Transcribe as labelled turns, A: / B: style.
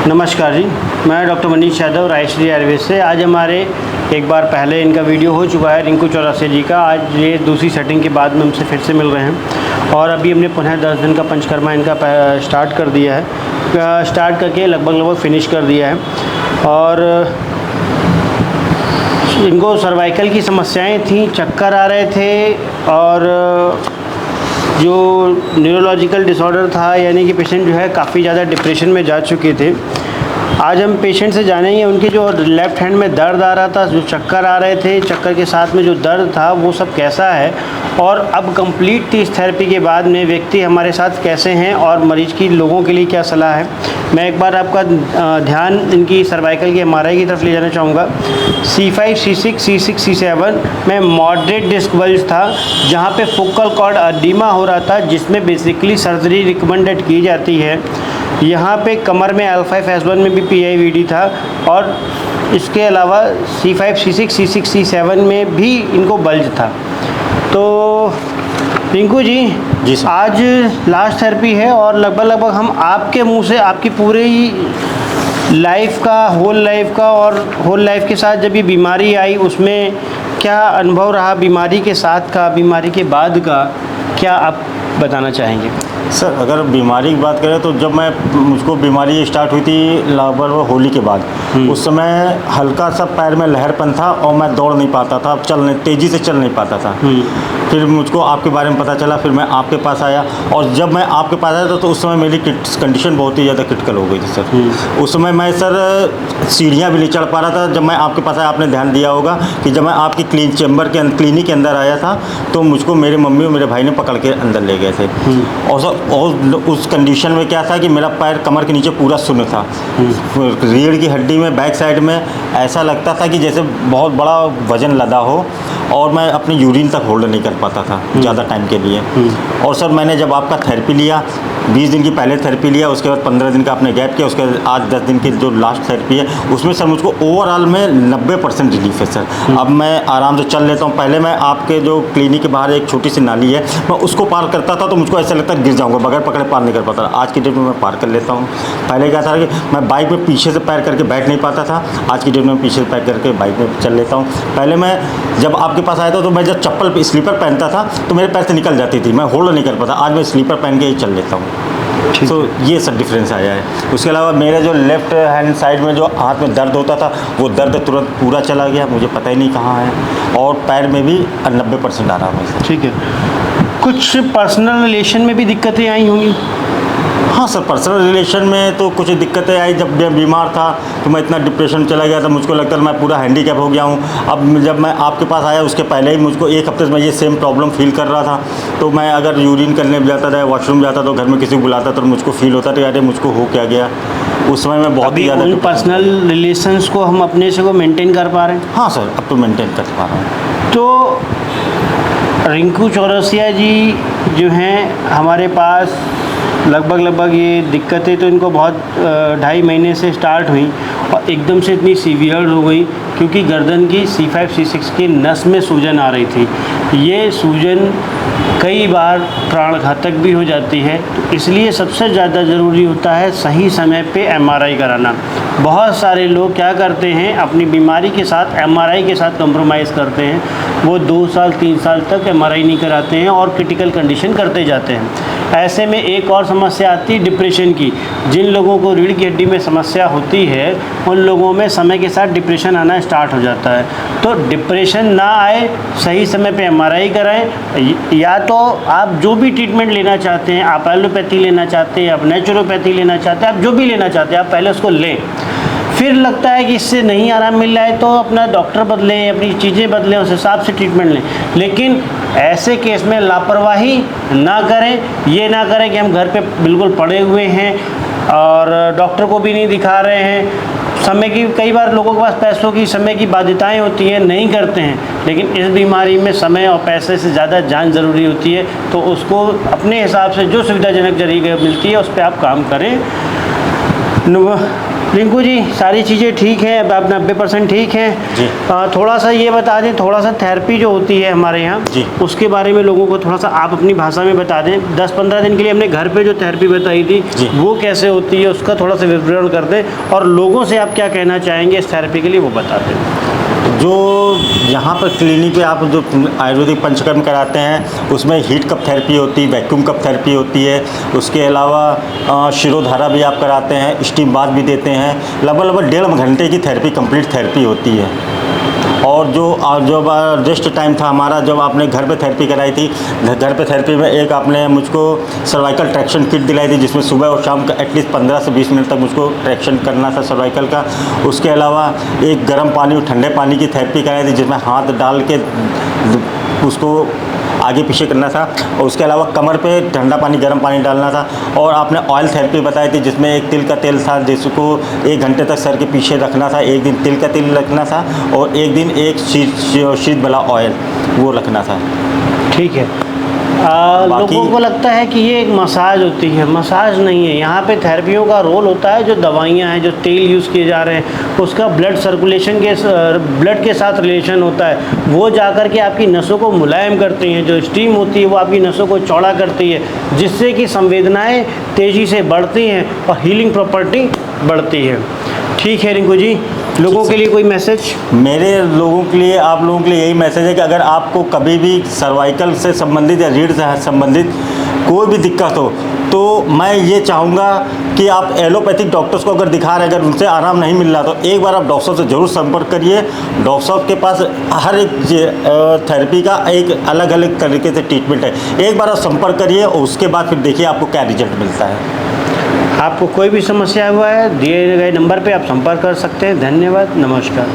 A: नमस्कार जी, मैं डॉक्टर मनीष यादव रायश्री आयुर्वेद से। आज हमारे एक बार पहले इनका वीडियो हो चुका है रिंकू चौरसिया जी का। आज ये दूसरी सेटिंग के बाद में हमसे फिर से मिल रहे हैं और अभी हमने पुनः 10 दिन का पंचकर्मा इनका स्टार्ट कर दिया है। स्टार्ट करके लगभग फिनिश कर दिया है और इनको सर्वाइकल की समस्याएं थी, चक्कर आ रहे थे और जो न्यूरोलॉजिकल डिसऑर्डर था, यानी कि पेशेंट जो है काफ़ी ज़्यादा डिप्रेशन में जा चुके थे। आज हम पेशेंट से जानेंगे उनके जो लेफ़्ट हैंड में दर्द आ रहा था, जो चक्कर आ रहे थे, चक्कर के साथ में जो दर्द था वो सब कैसा है और अब कंप्लीट टीथ थेरेपी के बाद में व्यक्ति हमारे साथ कैसे हैं और मरीज की लोगों के लिए क्या सलाह है। मैं एक बार आपका ध्यान इनकी सर्वाइकल की एमआरआई की तरफ ले जाना चाहूँगा। C5, C6, C6, C7 में मॉडरेट डिस्क बल्ज था, जहाँ पे फोकल कॉर्ड एडिमा हो रहा था, जिसमें बेसिकली सर्जरी रिकमेंडेड की जाती है। यहाँ पे कमर में L5S1 में भी PIVD था और इसके अलावा C5, C6, C6, C7 में भी इनको बल्ज था। तो रिंकू जी
B: सर।
A: आज लास्ट थेरेपी है और लगभग हम आपके मुंह से आपकी पूरी लाइफ का, होल लाइफ के साथ जब ये बीमारी आई उसमें क्या अनुभव रहा, बीमारी के साथ का, बीमारी के बाद का, क्या आप बताना चाहेंगे?
B: सर, अगर बीमारी की बात करें तो जब मुझको बीमारी स्टार्ट हुई थी लगभग होली के बाद, उस समय हल्का सा पैर में लहरपन था और मैं दौड़ नहीं पाता था, तेज़ी से चल नहीं पाता था। फिर मुझको आपके बारे में पता चला, फिर मैं आपके पास आया और जब मैं आपके पास आया तो उस समय मेरी कंडीशन बहुत ही ज़्यादा क्रिटिकल हो गई थी सर। उस समय मैं सर सीढ़ियाँ भी नहीं चढ़ पा रहा था। जब मैं आपके पास आया, आपने ध्यान दिया होगा कि जब मैं आपकी क्लिनिक के अंदर आया था तो मुझको मेरे मम्मी और मेरे भाई ने पकड़ के अंदर ले गए थे। और उस कंडीशन में क्या था कि मेरा पैर कमर के नीचे पूरा शून्य था। रीढ़ की हड्डी में बैक साइड में ऐसा लगता था कि जैसे बहुत बड़ा वजन लदा हो और मैं अपनी यूरिन तक होल्ड नहीं कर पाता था ज़्यादा टाइम के लिए। और सर, मैंने जब आपका थेरेपी लिया, 20 दिन की पहले थेरेपी लिया, उसके बाद 15 दिन का आपने गैप किया, उसके बाद आज 10 दिन की जो लास्ट थेरेपी है उसमें सर मुझको ओवरऑल में 90% रिलीफ है सर। अब मैं आराम से चल लेता हूँ। पहले मैं आपके जो क्लिनिक के बाहर एक छोटी सी नाली है, मैं उसको पार करता था तो मुझको ऐसा लगता गिर जाऊँगा, बगैर पकड़े पार नहीं कर पाता। आज की डेट में मैं पार कर लेता हूँ। पहले क्या था कि मैं बाइक में पीछे से पैर करके बैठ नहीं पाता था, आज की डेट में पीछे से पैर करके बाइक में चल लेता हूँ। पहले मैं जब आपके पास आया था तो मैं जब चप्पल स्लीपर पहनता था तो मेरे पैर से निकल जाती थी, मैं होल्ड नहीं कर पाता। आज मैं स्लीपर पहन के ही चल लेता हूँ। तो ये सब डिफरेंस आया है। उसके अलावा मेरे जो लेफ़्ट हैंड साइड में जो हाथ में दर्द होता था वो दर्द तुरंत पूरा चला गया, मुझे पता ही नहीं कहाँ है। और पैर में भी 90% आराम है।
A: ठीक है। कुछ पर्सनल रिलेशन में भी दिक्कतें आई होंगी?
B: हाँ सर, पर्सनल रिलेशन में तो कुछ दिक्कतें आई। जब मैं बीमार था तो मैं इतना डिप्रेशन चला गया था, मुझको लगता था मैं पूरा हैंडीकैप हो गया हूँ। अब जब मैं आपके पास आया उसके पहले ही मुझको एक हफ्ते से मैं ये सेम प्रॉब्लम फील कर रहा था। तो मैं अगर यूरिन करने जाता था, वॉशरूम जाता तो घर में किसी को बुलाता तो मुझको फील होता था अरे मुझको हो क्या गया। उस समय मैं बहुत ही ज़्यादा
A: उन पर्सनल रिलेशंस को हम अपने से को मेंटेन कर पा रहे हैं?
B: हाँ सर, अब तो मेंटेन कर पा रहा हूँ।
A: तो रिंकू चौरसिया जी जो हैं हमारे पास लगभग ये दिक्कतें तो इनको बहुत 2.5 महीने से स्टार्ट हुई और एकदम से इतनी सीवियर हो गई क्योंकि गर्दन की C5, C6 की नस में सूजन आ रही थी। ये सूजन कई बार प्राणघातक भी हो जाती है, तो इसलिए सबसे ज़्यादा ज़रूरी होता है सही समय पे MRI कराना। बहुत सारे लोग क्या करते हैं, अपनी बीमारी के साथ MRI के साथ कॉम्प्रोमाइज़ करते हैं। वो 2 साल 3 साल तक MRI नहीं कराते हैं और क्रिटिकल कंडीशन करते जाते हैं। ऐसे में एक और समस्या आती है डिप्रेशन की। जिन लोगों को रीढ़ की हड्डी में समस्या होती है उन लोगों में समय के साथ डिप्रेशन आना स्टार्ट हो जाता है। तो डिप्रेशन ना आए, सही समय पे MRI कराएं। या तो आप जो भी ट्रीटमेंट लेना चाहते हैं, आप एलोपैथी लेना चाहते हैं, आप नेचुरोपैथी लेना चाहते हैं, आप जो भी लेना चाहते हैं आप पहले उसको लें। फिर लगता है कि इससे नहीं आराम मिल रहा है तो अपना डॉक्टर बदलें, अपनी चीज़ें बदलें, उस हिसाब से ट्रीटमेंट लें। लेकिन ऐसे केस में लापरवाही ना करें। ये ना करें कि हम घर पे बिल्कुल पड़े हुए हैं और डॉक्टर को भी नहीं दिखा रहे हैं। समय की, कई बार लोगों के पास पैसों की, समय की बाध्यताएं होती हैं, नहीं करते हैं। लेकिन इस बीमारी में समय और पैसे से ज़्यादा जान ज़रूरी होती है, तो उसको अपने हिसाब से जो सुविधाजनक जरिए मिलती है उस पर आप काम करें। रिंकू जी सारी चीज़ें ठीक हैं, अब 90% ठीक हैं
B: जी।
A: थोड़ा सा ये बता दें, थोड़ा सा थेरेपी जो होती है हमारे यहाँ
B: जी।
A: उसके बारे में लोगों को थोड़ा सा आप अपनी भाषा में बता दें। 10-15 दिन के लिए हमने घर पे जो थेरेपी बताई थी
B: जी।
A: वो कैसे होती है उसका थोड़ा सा विवरण कर दें, और लोगों से आप क्या कहना चाहेंगे इस थेरेपी के लिए वो बता दें।
B: जो यहाँ पर क्लिनिक पे आप जो आयुर्वेदिक पंचकर्म कराते हैं उसमें हीट कप थेरेपी होती है, वैक्यूम कप थेरेपी होती है, उसके अलावा शिरोधारा भी आप कराते हैं, स्टीम बाथ भी देते हैं। लगभग 1.5 घंटे की थेरेपी, कंप्लीट थेरेपी होती है। और जब रेस्ट टाइम था हमारा, जब आपने घर पे थेरेपी कराई थी, घर पे थेरेपी में एक आपने मुझको सर्वाइकल ट्रैक्शन किट दिलाई थी, जिसमें सुबह और शाम का एटलीस्ट 15 से 20 मिनट तक मुझको ट्रैक्शन करना था सर्वाइकल का। उसके अलावा एक गर्म पानी और ठंडे पानी की थेरेपी कराई थी, जिसमें हाथ डाल के उसको आगे पीछे करना था, और उसके अलावा कमर पे ठंडा पानी गर्म पानी डालना था। और आपने ऑयल थेरेपी बताई थी, जिसमें एक तिल का तेल था जिसको 1 घंटे तक सर के पीछे रखना था। एक दिन तिल का तेल रखना था और एक दिन एक शीत वाला ऑयल वो रखना था।
A: ठीक है।
B: बाकी-
A: लोगों को लगता है कि ये एक मसाज होती है, मसाज नहीं है। यहाँ पे थेरेपियों का रोल होता है, जो दवाइयाँ हैं, जो तेल यूज़ किए जा रहे हैं उसका ब्लड सर्कुलेशन के ब्लड के साथ रिलेशन होता है। वो जाकर के आपकी नसों को मुलायम करती हैं। जो स्टीम होती है वो आपकी नसों को चौड़ा करती है, जिससे कि संवेदनाएं तेज़ी से बढ़ती हैं और हीलिंग प्रॉपर्टी बढ़ती है। ठीक है रिंकू जी, लोगों के लिए कोई मैसेज?
B: मेरे लोगों के लिए, आप लोगों के लिए यही मैसेज है कि अगर आपको कभी भी सर्वाइकल से संबंधित या रीढ़ से संबंधित कोई भी दिक्कत हो, तो मैं ये चाहूँगा कि आप एलोपैथिक डॉक्टर्स को अगर दिखा रहे हैं, अगर उनसे आराम नहीं मिल रहा तो एक बार आप डॉक्टर से ज़रूर संपर्क करिए। डॉक्टर साहब के पास हर एक थेरेपी का एक अलग अलग तरीके से ट्रीटमेंट है। एक बार आप संपर्क करिए और उसके बाद फिर देखिए आपको क्या रिजल्ट मिलता है।
A: आपको कोई भी समस्या हुआ है, दिए गए नंबर पे आप संपर्क कर सकते हैं। धन्यवाद, नमस्कार।